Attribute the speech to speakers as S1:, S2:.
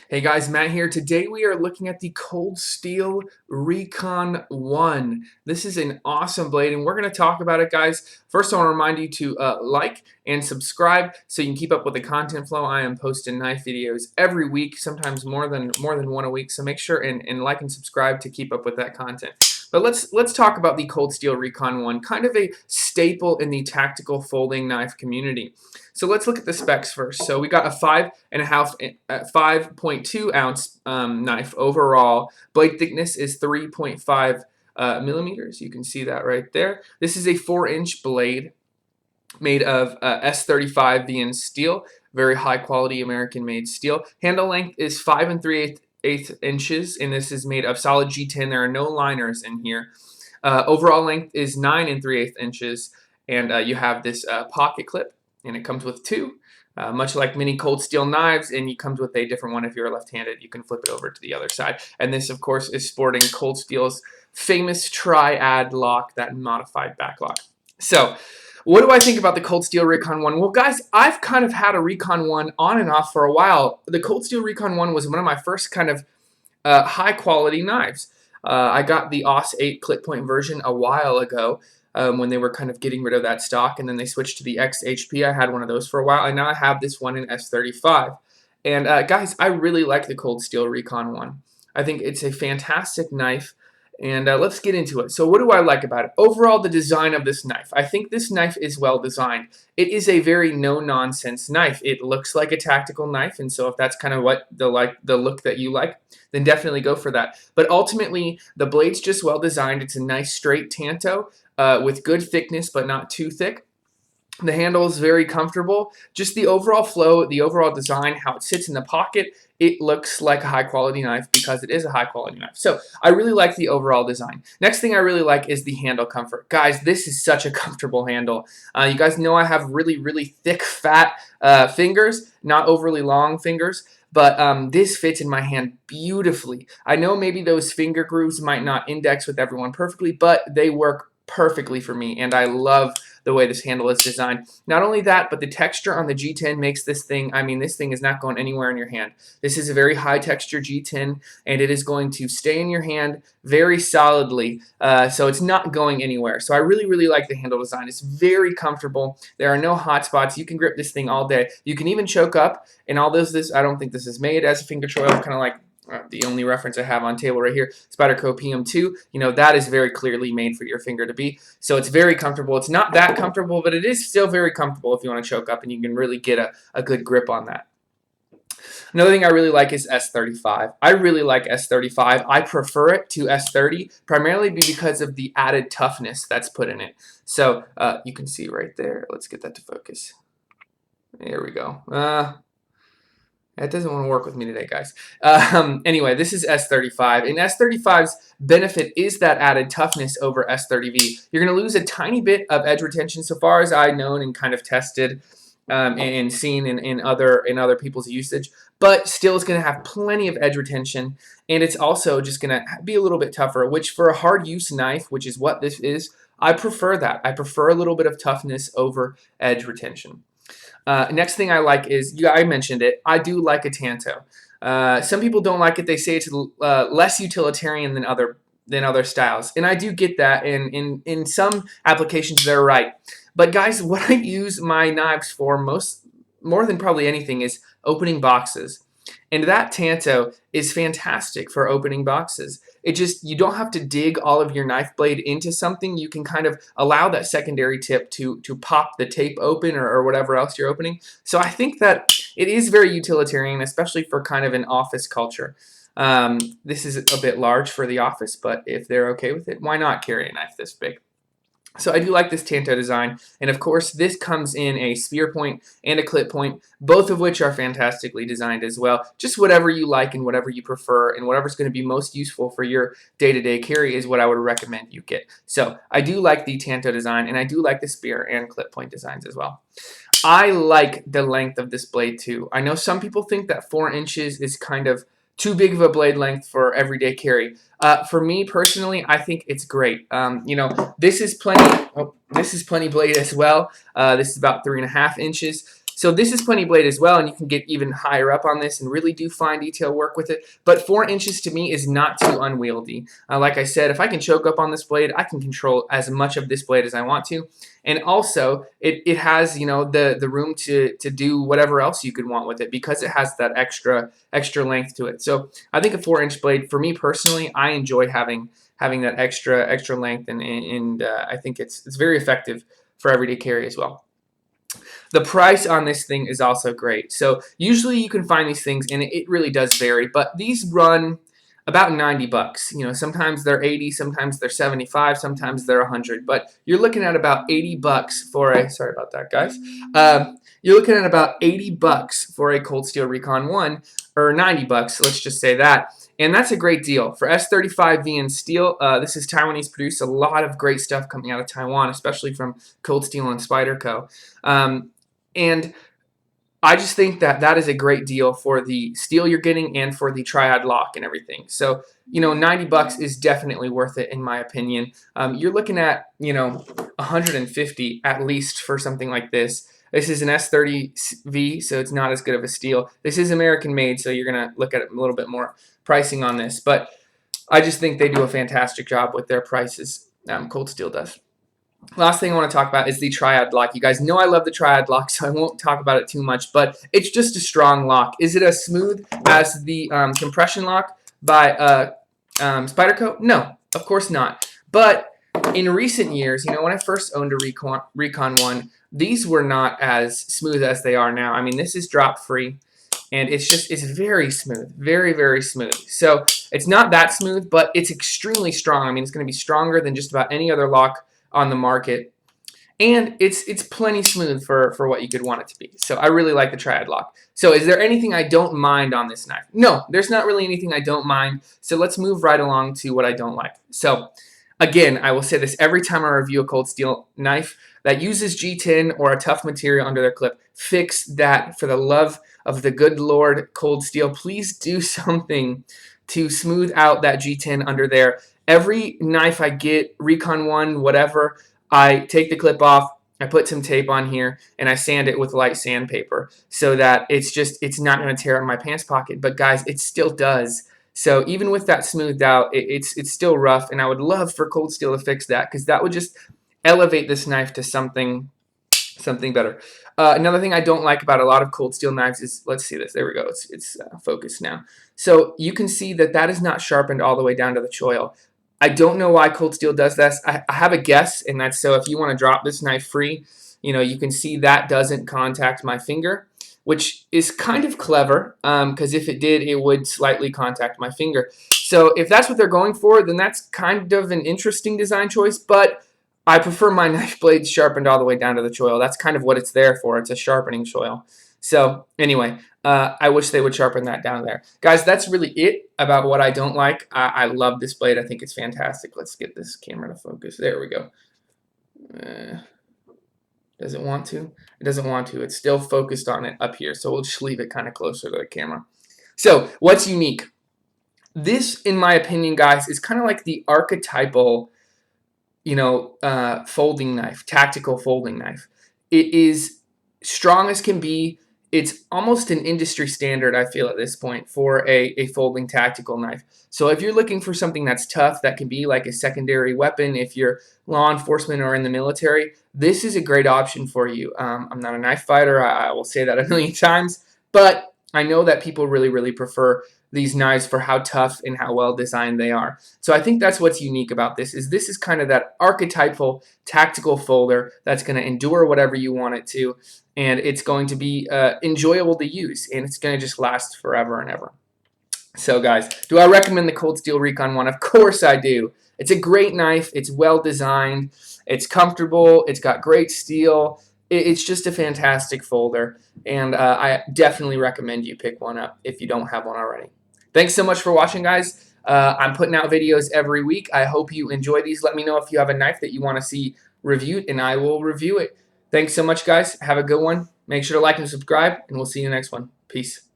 S1: Hey guys, Matt here. Today we are looking at the Cold Steel Recon 1. This is an awesome blade and we're going to talk about it, guys. First, I want to remind you to like and subscribe so you can keep up with the content flow. I am posting knife videos every week, sometimes more than one a week, so make sure and like and subscribe to keep up with that content. But let's talk about the Cold Steel Recon 1, kind of a staple in the tactical folding knife community. So let's look at the specs first. So we got a 5.2 ounce knife overall. Blade thickness is 3.5 millimeters. You can see that right there. This is a 4-inch blade made of S35 VN steel, very high quality American made steel. Handle length is 5 3/8 inches, and this is made of solid G10. There are no liners in here. Overall length is 9 3/8 inches, and you have this pocket clip, and it comes with two. Much like many cold steel knives, and it comes with a different one if you're left-handed. You can flip it over to the other side. And this, of course, is sporting Cold Steel's famous Triad Lock, that modified back lock. So, what do I think about the Cold Steel Recon 1? Well, guys, I've kind of had a Recon 1 on and off for a while. The Cold Steel Recon 1 was one of my first kind of high-quality knives. I got the AUS 8 clip point version a while ago. When they were kind of getting rid of that stock, and then they switched to the XHP. I had one of those for a while, and now I have this one in S35. And guys, I really like the Cold Steel Recon 1. I think it's a fantastic knife, and let's get into it. So what do I like about it? Overall, the design of this knife. I think this knife is well designed. It is a very no-nonsense knife. It looks like a tactical knife, and so if that's kind of what the look that you like, then definitely go for that. But ultimately, the blade's just well designed. It's a nice straight tanto. With good thickness, but not too thick. The handle is very comfortable. Just the overall flow, the overall design, how it sits in the pocket, it looks like a high-quality knife because it is a high-quality knife. So I really like the overall design. Next thing I really like is the handle comfort. Guys, this is such a comfortable handle. You guys know I have really, really thick, fat fingers, not overly long fingers. But this fits in my hand beautifully. I know maybe those finger grooves might not index with everyone perfectly, but they work perfectly for me, and I love the way this handle is designed. Not only that, but the texture on the G10 makes this thing, I mean, this thing is not going anywhere in your hand. This is a very high texture G10, and it is going to stay in your hand very solidly, so it's not going anywhere. So I really, really like the handle design. It's very comfortable. There are no hot spots. You can grip this thing all day. You can even choke up, and all this, I don't think this is made as a finger choil, kind of like the only reference I have on table right here, Spyderco PM2, you know, that is very clearly made for your finger to be. So it's very comfortable. It's not that comfortable, but it is still very comfortable if you want to choke up, and you can really get a good grip on that. Another thing I really like is S35. I really like S35. I prefer it to S30, primarily because of the added toughness that's put in it. So you can see right there. Let's get that to focus. There we go. That doesn't want to work with me today, guys. Anyway, this is S35, and S35's benefit is that added toughness over S30V. You're going to lose a tiny bit of edge retention, so far as I've known and kind of tested and seen in other people's usage, but still it's going to have plenty of edge retention, and it's also just going to be a little bit tougher, which for a hard use knife, which is what this is, I prefer that. I prefer a little bit of toughness over edge retention. Next thing I like is, I mentioned it, I do like a tanto. Some people don't like it. They say it's less utilitarian than other styles. And I do get that, and in some applications they're right. But guys, what I use my knives for more than probably anything is opening boxes. And that tanto is fantastic for opening boxes. You don't have to dig all of your knife blade into something. You can kind of allow that secondary tip to pop the tape open or whatever else you're opening. So I think that it is very utilitarian, especially for kind of an office culture. This is a bit large for the office, but if they're okay with it, why not carry a knife this big? So I do like this tanto design, and of course this comes in a spear point and a clip point, both of which are fantastically designed as well. Just whatever you like and whatever you prefer, and whatever's going to be most useful for your day-to-day carry is what I would recommend you get. So I do like the tanto design, and I do like the spear and clip point designs as well. I like the length of this blade too. I know some people think that 4 inches is kind of too big of a blade length for everyday carry. For me personally, I think it's great. You know, this is plenty. Oh, this is plenty blade as well. This is about 3.5 inches. So this is plenty blade as well, and you can get even higher up on this and really do fine detail work with it. But 4 inches to me is not too unwieldy. Like I said, if I can choke up on this blade, I can control as much of this blade as I want to. And also, it has, you know, the room to do whatever else you could want with it because it has that extra length to it. So I think a 4-inch blade, for me personally, I enjoy having that extra length, and I think it's very effective for everyday carry as well. The price on this thing is also great. So usually you can find these things, and it really does vary, but these run about 90 bucks. You know, sometimes they're 80, sometimes they're 75, sometimes they're 100, but you're looking at about 80 bucks for a, sorry about that, guys. You're looking at about 80 bucks for a Cold Steel Recon 1, or 90 bucks, let's just say that. And that's a great deal. For S35V in steel, this is Taiwanese produced. A lot of great stuff coming out of Taiwan, especially from Cold Steel and Spyderco. And I just think that that is a great deal for the steel you're getting and for the Triad Lock and everything. So, you know, 90 bucks is definitely worth it in my opinion. You're looking at, you know, 150 at least for something like this. This is an S30V, so it's not as good of a steel. This is American made, so you're going to look at a little bit more pricing on this. But I just think they do a fantastic job with their prices. Cold Steel does. Last thing I want to talk about is the Triad Lock. You guys know I love the Triad Lock, so I won't talk about it too much, but it's just a strong lock. Is it as smooth as the compression lock by Spyderco? No, of course not. But in recent years, you know, when I first owned a Recon 1, these were not as smooth as they are now. I mean, this is drop free, and it's very smooth, very, very smooth. So it's not that smooth, but it's extremely strong. I mean, it's going to be stronger than just about any other lock on the market, and it's plenty smooth for what you could want it to be. So I really like the Triad Lock. So is there anything I don't mind on this knife? No, there's not really anything I don't mind. So let's move right along to what I don't like. So again, I will say this every time I review a Cold Steel knife that uses G10 or a tough material under their clip. Fix that, for the love of the good Lord. Cold Steel, please do something to smooth out that G10 under there. Every knife I get, Recon 1, whatever, I take the clip off, I put some tape on here, and I sand it with light sandpaper so that it's not going to tear up my pants pocket. But guys, it still does. So even with that smoothed out, it's still rough, and I would love for Cold Steel to fix that, because that would just elevate this knife to something better. Another thing I don't like about a lot of Cold Steel knives is, let's see this, there we go, it's focused now. So you can see that that is not sharpened all the way down to the choil. I don't know why Cold Steel does this. I have a guess, and that's so if you want to drop this knife free, you know, you can see that doesn't contact my finger, which is kind of clever, because if it did, it would slightly contact my finger. So if that's what they're going for, then that's kind of an interesting design choice, but I prefer my knife blades sharpened all the way down to the choil. That's kind of what it's there for. It's a sharpening choil. So anyway, I wish they would sharpen that down there. Guys, that's really it about what I don't like. I love this blade. I think it's fantastic. Let's get this camera to focus. There we go. Does it want to? It doesn't want to. It's still focused on it up here, so we'll just leave it kind of closer to the camera. So what's unique? This, in my opinion, guys, is kind of like the archetypal, you know, folding knife, tactical folding knife. It is strong as can be. It's almost an industry standard, I feel, at this point for a folding tactical knife. So if you're looking for something that's tough, that can be like a secondary weapon, if you're law enforcement or in the military, this is a great option for you. I'm not a knife fighter, I will say that a million times, but I know that people really, really prefer these knives for how tough and how well designed they are. So I think that's what's unique about this is kind of that archetypal tactical folder that's going to endure whatever you want it to, and it's going to be enjoyable to use, and it's going to just last forever and ever. So guys, do I recommend the Cold Steel Recon 1? Of course I do. It's a great knife. It's well designed. It's comfortable. It's got great steel. It's just a fantastic folder, and I definitely recommend you pick one up if you don't have one already. Thanks so much for watching, guys. I'm putting out videos every week. I hope you enjoy these. Let me know if you have a knife that you want to see reviewed, and I will review it. Thanks so much, guys. Have a good one. Make sure to like and subscribe, and we'll see you in the next one. Peace.